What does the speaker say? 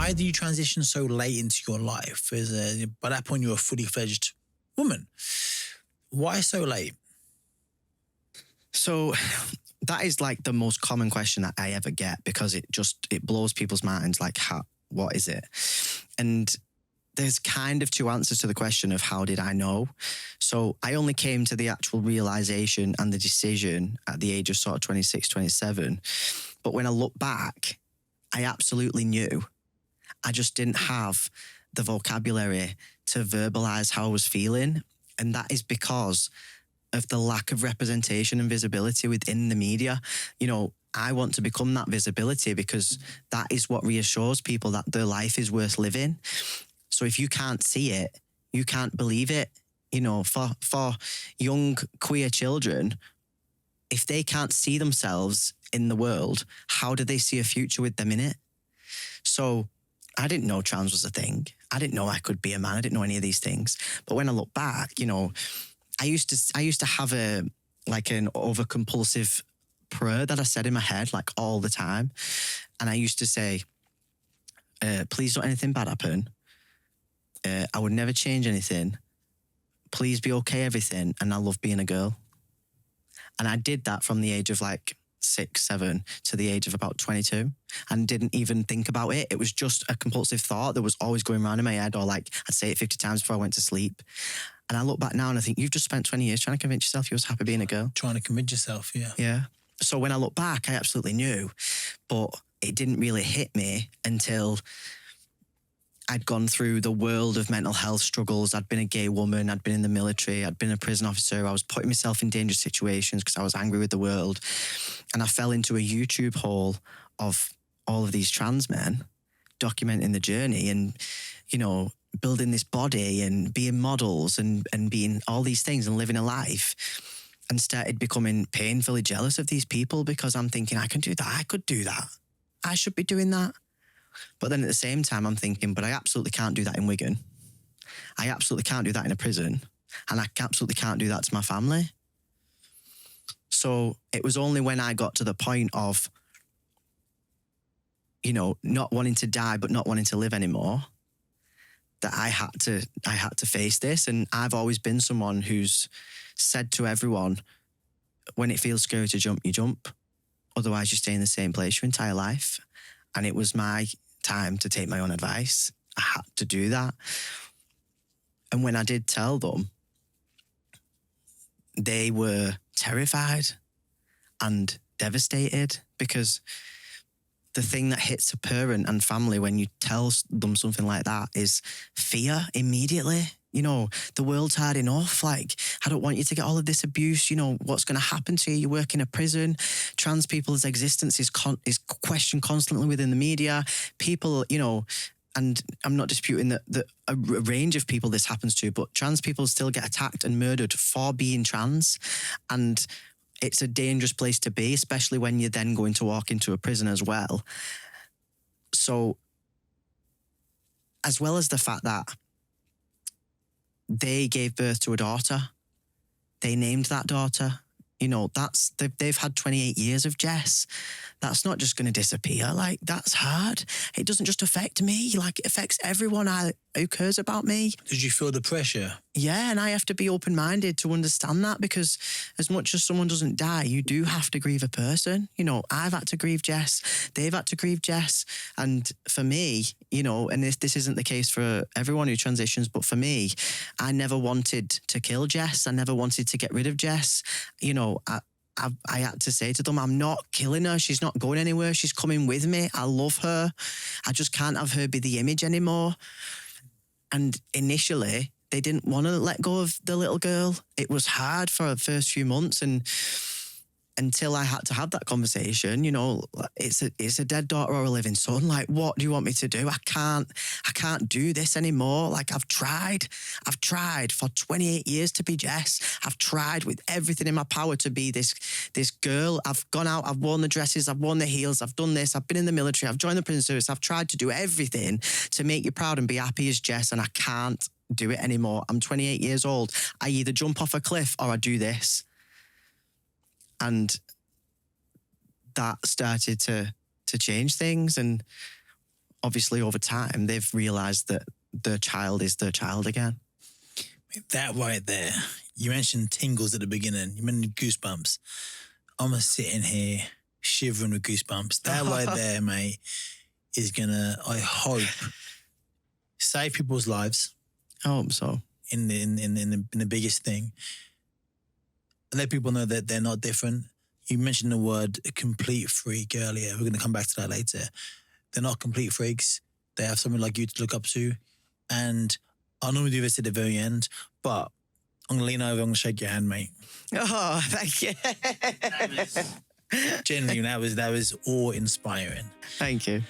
why do you transition so late into your life? By that point, you're a fully fledged woman. Why so late? So that is like the most common question that I ever get, because it blows people's minds. Like, what is it? And there's kind of two answers to the question of how did I know? So I only came to the actual realization and the decision at the age of sort of 26, 27. But when I look back, I absolutely knew. I just didn't have the vocabulary to verbalize how I was feeling. And that is because of the lack of representation and visibility within the media. You know, I want to become that visibility because that is what reassures people that their life is worth living. So if you can't see it, you can't believe it. You know, for young queer children, if they can't see themselves in the world, how do they see a future with them in it? So I didn't know trans was a thing. I didn't know I could be a man. I didn't know any of these things. But when I look back, you know, I used to have an over-compulsive prayer that I said in my head like all the time. And I used to say, please don't anything bad happen. I would never change anything. Please be okay, everything. And I love being a girl. And I did that from the age of like 6, 7 to the age of about 22 and didn't even think about it. It was just a compulsive thought that was always going around in my head, or like I'd say it 50 times before I went to sleep. And I look back now and I think you've just spent 20 years trying to convince yourself you was happy being a girl. Trying to convince yourself, yeah. Yeah. So when I look back, I absolutely knew, but it didn't really hit me until I'd gone through the world of mental health struggles. I'd been a gay woman. I'd been in the military. I'd been a prison officer. I was putting myself in dangerous situations because I was angry with the world. And I fell into a YouTube hole of all of these trans men documenting the journey and, you know, building this body and being models and being all these things and living a life, and started becoming painfully jealous of these people because I'm thinking, I can do that. I could do that. I should be doing that. But then at the same time, I'm thinking, but I absolutely can't do that in Wigan. I absolutely can't do that in a prison. And I absolutely can't do that to my family. So it was only when I got to the point of, you know, not wanting to die, but not wanting to live anymore, that I had to face this. And I've always been someone who's said to everyone, when it feels scary to jump, you jump. Otherwise, you stay in the same place your entire life. And it was my time to take my own advice. I had to do that. And when I did tell them, they were terrified and devastated, because the thing that hits a parent and family when you tell them something like that is fear immediately. You know, the world's hard enough. Like, I don't want you to get all of this abuse. You know, what's going to happen to you? You work in a prison. Trans people's existence is questioned constantly within the media. People, you know, and I'm not disputing that a range of people this happens to, but trans people still get attacked and murdered for being trans. And it's a dangerous place to be, especially when you're then going to walk into a prison as well. So, as well as the fact that they gave birth to a daughter, they named that daughter. You know, they've had 28 years of Jess. That's not just going to disappear. Like, that's hard. It doesn't just affect me. Like, it affects everyone who cares about me. Did you feel the pressure? Yeah, and I have to be open-minded to understand that, because as much as someone doesn't die, you do have to grieve a person. You know, I've had to grieve Jess. They've had to grieve Jess. And for me, you know, and this isn't the case for everyone who transitions, but for me, I never wanted to kill Jess. I never wanted to get rid of Jess. You know, I had to say to them, I'm not killing her. She's not going anywhere. She's coming with me. I love her. I just can't have her be the image anymore. And initially, they didn't want to let go of the little girl. It was hard for the first few months, and until I had to have that conversation, you know, it's a dead daughter or a living son. Like, what do you want me to do? I can't do this anymore. Like, I've tried for 28 years to be Jess. I've tried with everything in my power to be this girl. I've gone out, I've worn the dresses, I've worn the heels, I've done this, I've been in the military, I've joined the prison service, I've tried to do everything to make you proud and be happy as Jess, and I can't do it anymore. I'm 28 years old. I either jump off a cliff or I do this. And that started to change things. And obviously over time, they've realised that their child is their child again. That right there. You mentioned tingles at the beginning. You mentioned goosebumps. I'm sitting here shivering with goosebumps. That right there, mate, is gonna, I hope, save people's lives. I hope so. In the biggest thing. Let people know that they're not different. You mentioned the word complete freak earlier. We're going to come back to that later. They're not complete freaks. They have someone like you to look up to. And I normally do this at the very end, but I'm going to lean over, I'm going to shake your hand, mate. Oh, thank you. Genuinely, that was awe-inspiring. Thank you.